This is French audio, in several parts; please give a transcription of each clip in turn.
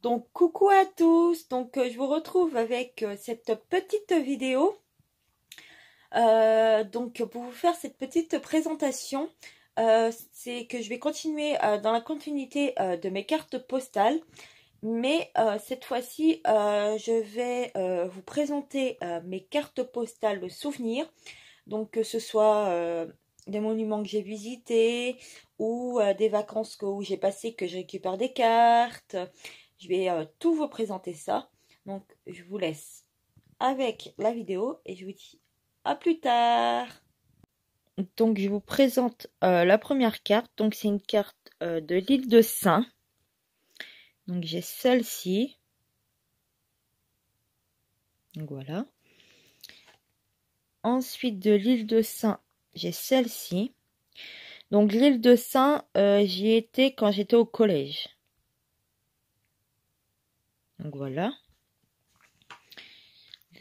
Donc coucou à tous, je vous retrouve avec cette petite vidéo pour vous faire cette petite présentation. C'est que je vais continuer dans la continuité de mes cartes postales, mais cette fois-ci je vais vous présenter mes cartes postales de souvenirs, donc que ce soit des monuments que j'ai visités ou des vacances où j'ai passé, que je récupère des cartes. Je vais tout vous présenter ça. Donc, je vous laisse avec la vidéo et je vous dis à plus tard. Donc, je vous présente la première carte. Donc, c'est une carte de l'île de Sein. Donc, j'ai celle-ci. Donc, voilà. Ensuite, de l'île de Sein, j'ai celle-ci. Donc, l'île de Sein, j'y étais quand j'étais au collège. Donc, voilà.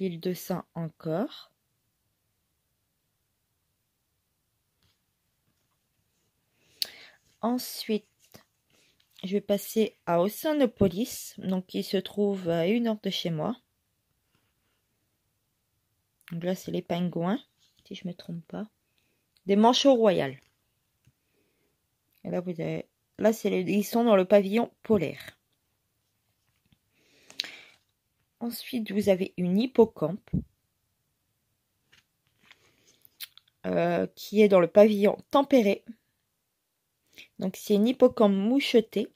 L'île de Sein encore. Ensuite, je vais passer à Ossanopolis, donc qui se trouve à 1 heure de chez moi. Donc là, c'est les pingouins, si je ne me trompe pas. Des manchots royales. Et là, vous avez... là ils sont dans le pavillon polaire. Ensuite, vous avez une hippocampe. Qui est dans le pavillon tempéré. Donc, c'est une hippocampe mouchetée.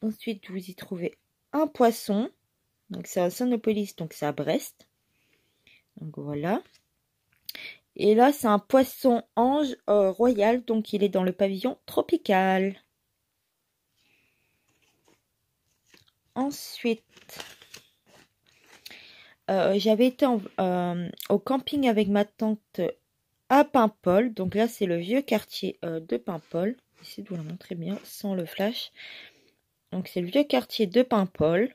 Ensuite, vous y trouvez un poisson. Donc, c'est à Ossanopolis, donc c'est à Brest. Donc, voilà. Et là, c'est un poisson ange royal, donc il est dans le pavillon tropical. Ensuite, j'avais été au camping avec ma tante à Paimpol. Donc là, c'est le vieux quartier de Paimpol. J'essaie de vous la montrer bien sans le flash. Donc, c'est le vieux quartier de Paimpol.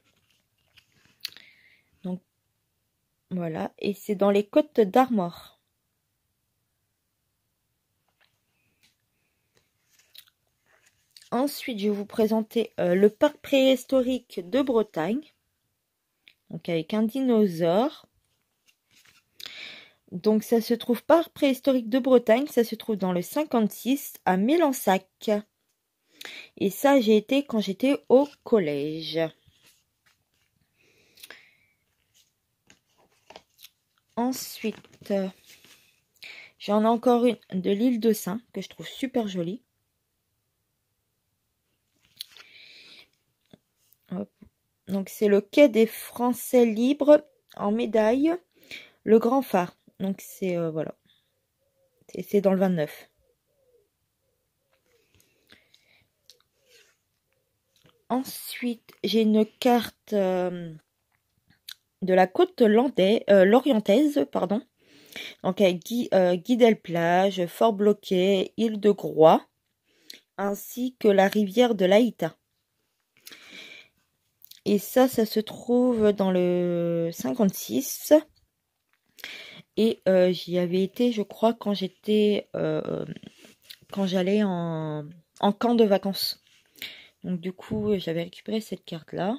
Donc, voilà. Et c'est dans les Côtes d'Armor. Ensuite, je vais vous présenter le parc préhistorique de Bretagne. Donc, avec un dinosaure. Donc, ça se trouve parc préhistorique de Bretagne. Ça se trouve dans le 56 à Mélensac. Et ça, j'ai été quand j'étais au collège. Ensuite, j'en ai encore une de l'île de Sein que je trouve super jolie. Hop. Donc, c'est le quai des Français libres en médaille, le Grand Phare. Donc, c'est voilà. C'est dans le 29. Ensuite, j'ai une carte de la côte lorientaise, pardon. Donc, avec Guidel-Plage, Fort-Bloquet, Île de Groix, ainsi que la rivière de l'Aïta. Et ça se trouve dans le 56. Et j'y avais été, je crois, quand j'allais en camp de vacances. Donc du coup, j'avais récupéré cette carte-là.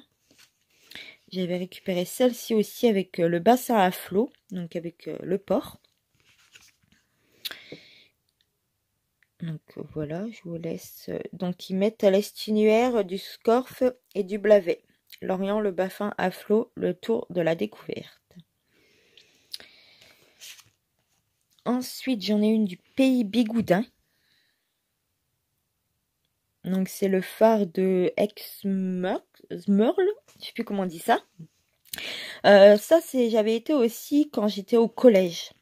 J'avais récupéré celle-ci aussi avec le bassin à flot, donc avec le port. Donc voilà, je vous laisse. Donc ils mettent à l'estuaire du Scorff et du Blavet. Lorient, le bassin à flot, le tour de la découverte. Ensuite, j'en ai une du pays Bigoudin. Donc, c'est le phare de Exmurl. Je sais plus comment on dit ça. Ça, j'avais été aussi quand j'étais au collège.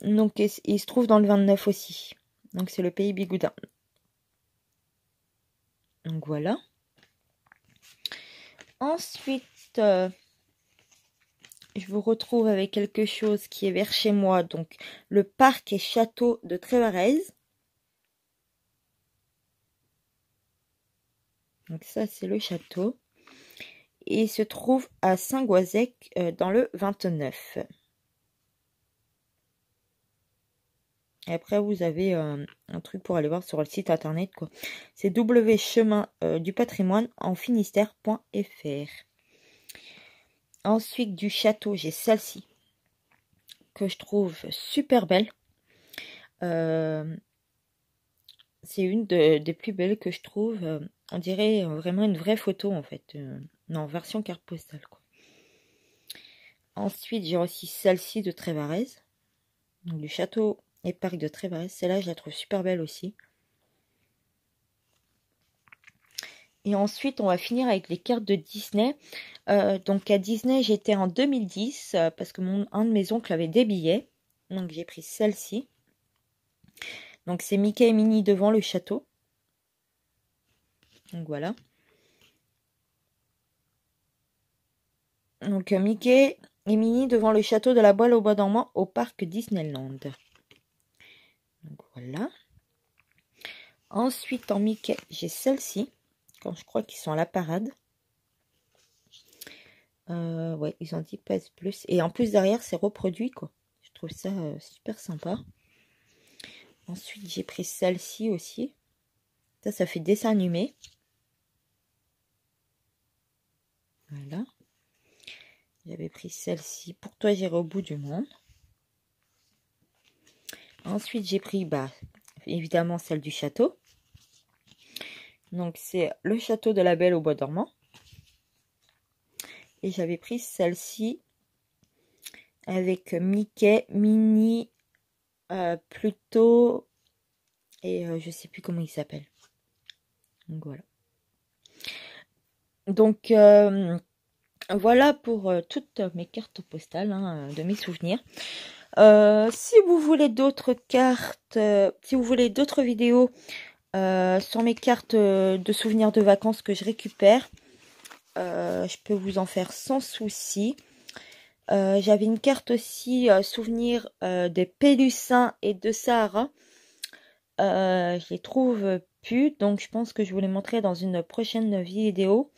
Donc, il se trouve dans le 29 aussi. Donc, c'est le pays Bigoudin. Donc, voilà. Ensuite, je vous retrouve avec quelque chose qui est vers chez moi. Donc, le parc et château de Trévarez. Donc, ça, c'est le château. Et il se trouve à Saint-Goazec dans le 29. Et après, vous avez un truc pour aller voir sur le site internet, quoi. C'est www.chemin-du-patrimoine en Finistère.fr. Ensuite, du château, j'ai celle-ci, que je trouve super belle. C'est une des plus belles que je trouve. On dirait vraiment une vraie photo, en fait. Non, version carte postale, quoi. Ensuite, j'ai aussi celle-ci de Trévarez. Donc, du château et parc de Trévarez. Celle-là, je la trouve super belle aussi. Et ensuite, on va finir avec les cartes de Disney. Donc, à Disney, j'étais en 2010 parce que un de mes oncles avait des billets. Donc, j'ai pris celle-ci. Donc, c'est Mickey et Minnie devant le château. Donc, voilà. Donc, Mickey et Minnie devant le château de la Boîte au Bois dormant au parc Disneyland. Donc, voilà. Ensuite, en Mickey, j'ai celle-ci. Quand je crois qu'ils sont à la parade. Ouais, ils ont dit PS Plus. Et en plus, derrière, c'est reproduit, quoi. Je trouve ça super sympa. Ensuite, j'ai pris celle-ci aussi. Ça fait dessin animé. Voilà. J'avais pris celle-ci. Pour toi, j'irai au bout du monde. Ensuite, j'ai pris, évidemment, celle du château. Donc, c'est le château de la Belle au Bois dormant. Et j'avais pris celle-ci avec Mickey, Minnie, Pluto et je sais plus comment il s'appelle. Donc, voilà. Donc, voilà pour toutes mes cartes postales de mes souvenirs. Si vous voulez d'autres cartes, si vous voulez d'autres vidéos sur mes cartes de souvenirs de vacances que je récupère, je peux vous en faire sans souci. J'avais une carte aussi souvenir des Pélussins et de Sahara. Je les trouve plus, donc je pense que je vous les montrerai dans une prochaine vidéo.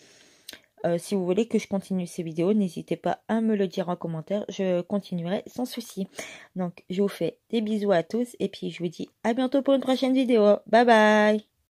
Si vous voulez que je continue ces vidéos, n'hésitez pas à me le dire en commentaire. Je continuerai sans souci. Donc, je vous fais des bisous à tous et puis je vous dis à bientôt pour une prochaine vidéo. Bye bye!